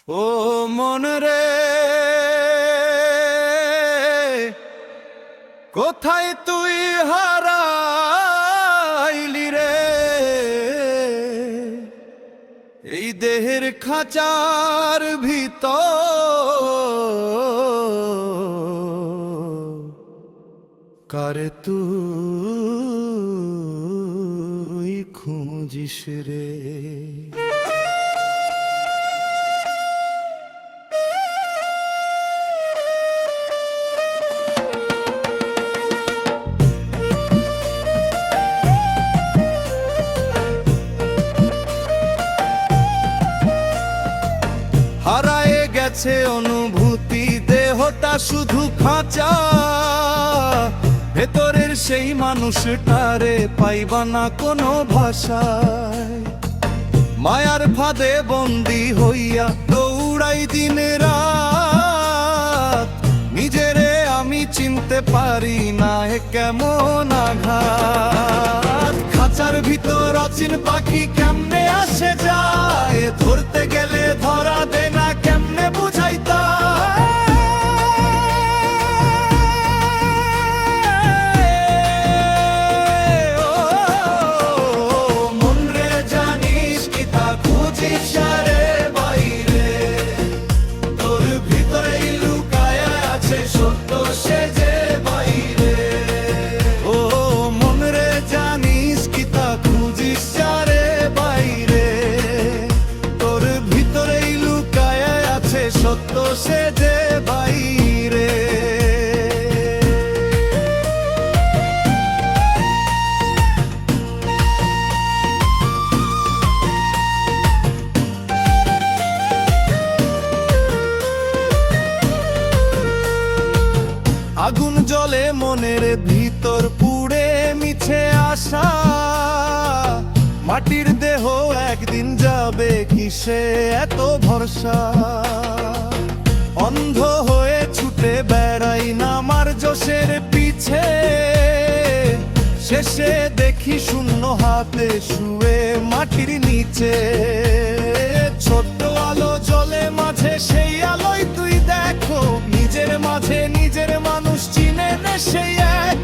ও মন রে, কোথায় তুই হারাইলি রে? এই দেহের খাঁচার ভিতর কারে তুই খুঁজিস রে? হারায়ে গেছে অনুভূতি, দেহটা শুধু খাঁচা। ভেতরের সেই মানুষটারে পাইবা না কোনো ভাষায়। মায়ার ফাঁদে বন্দি হইয়া দৌড়াই দিন রাত। নিজেরে আমি চিনতে পারি না, এ কেমন আঘাত। খাঁচার ভিতর অচিন পাখি কেমনে আসে যায়, ধরতে গেলে ধরা দে না, কেমনে বুঝাইতা? মন রে, জানিস কি তা খুঁজিস রে বাইরে? তোর ভিতরেই লুকায় আছে সত্য সে যে বাইরে। ও মন রে, জানিস কি তা খুঁজিস রে বাইরে? তোর ভিতরেই লুকায় আছে সত্য সে যে বাইরে। আগুন জ্বলে মনের ভিতর, পুড়ে মিছে আশা। মাটির দেহ একদিন যাবে, কিসে এত ভরসা? অন্ধ হয়ে ছুটে বেড়াই নামার জোশের পিছে। শেষে দেখি শূন্য হাতে শুয়ে মাটির নিচে। ছোট্ট আলো জ্বলে মাঝে, সেই আলোয় তুই দেখো। নিজের মাঝে নিজের মানুষ চিনে নে সেই এক।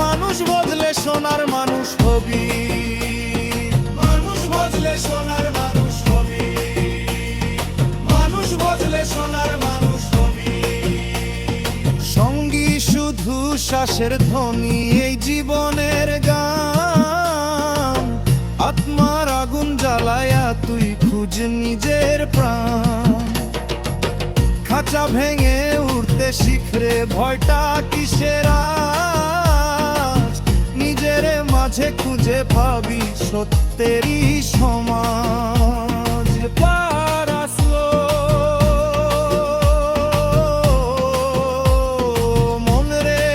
মানুষ বদলে সোনার মানুষ হবি, মানুষ বদলে সোনার মানুষ হবি, মানুষ বদলে সোনার মানুষ হবি। সঙ্গী শুধু শ্বাসের ধ্বনি, এই জীবনের গান। আত্মার আগুন জ্বালায়া তুই খুঁজ নিজের প্রাণ। খাঁচা ভেঙে উঠতে শিখরে, ভয়টা কিসের আজ? নিজের মাঝে খুঁজে পাবি সত্যেরই সমাজ। পার আসলো মন রে,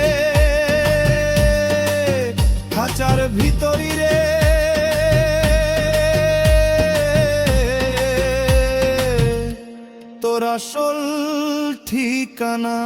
খাঁচার ভিতরি রে। তোর আসল ঠিকানা।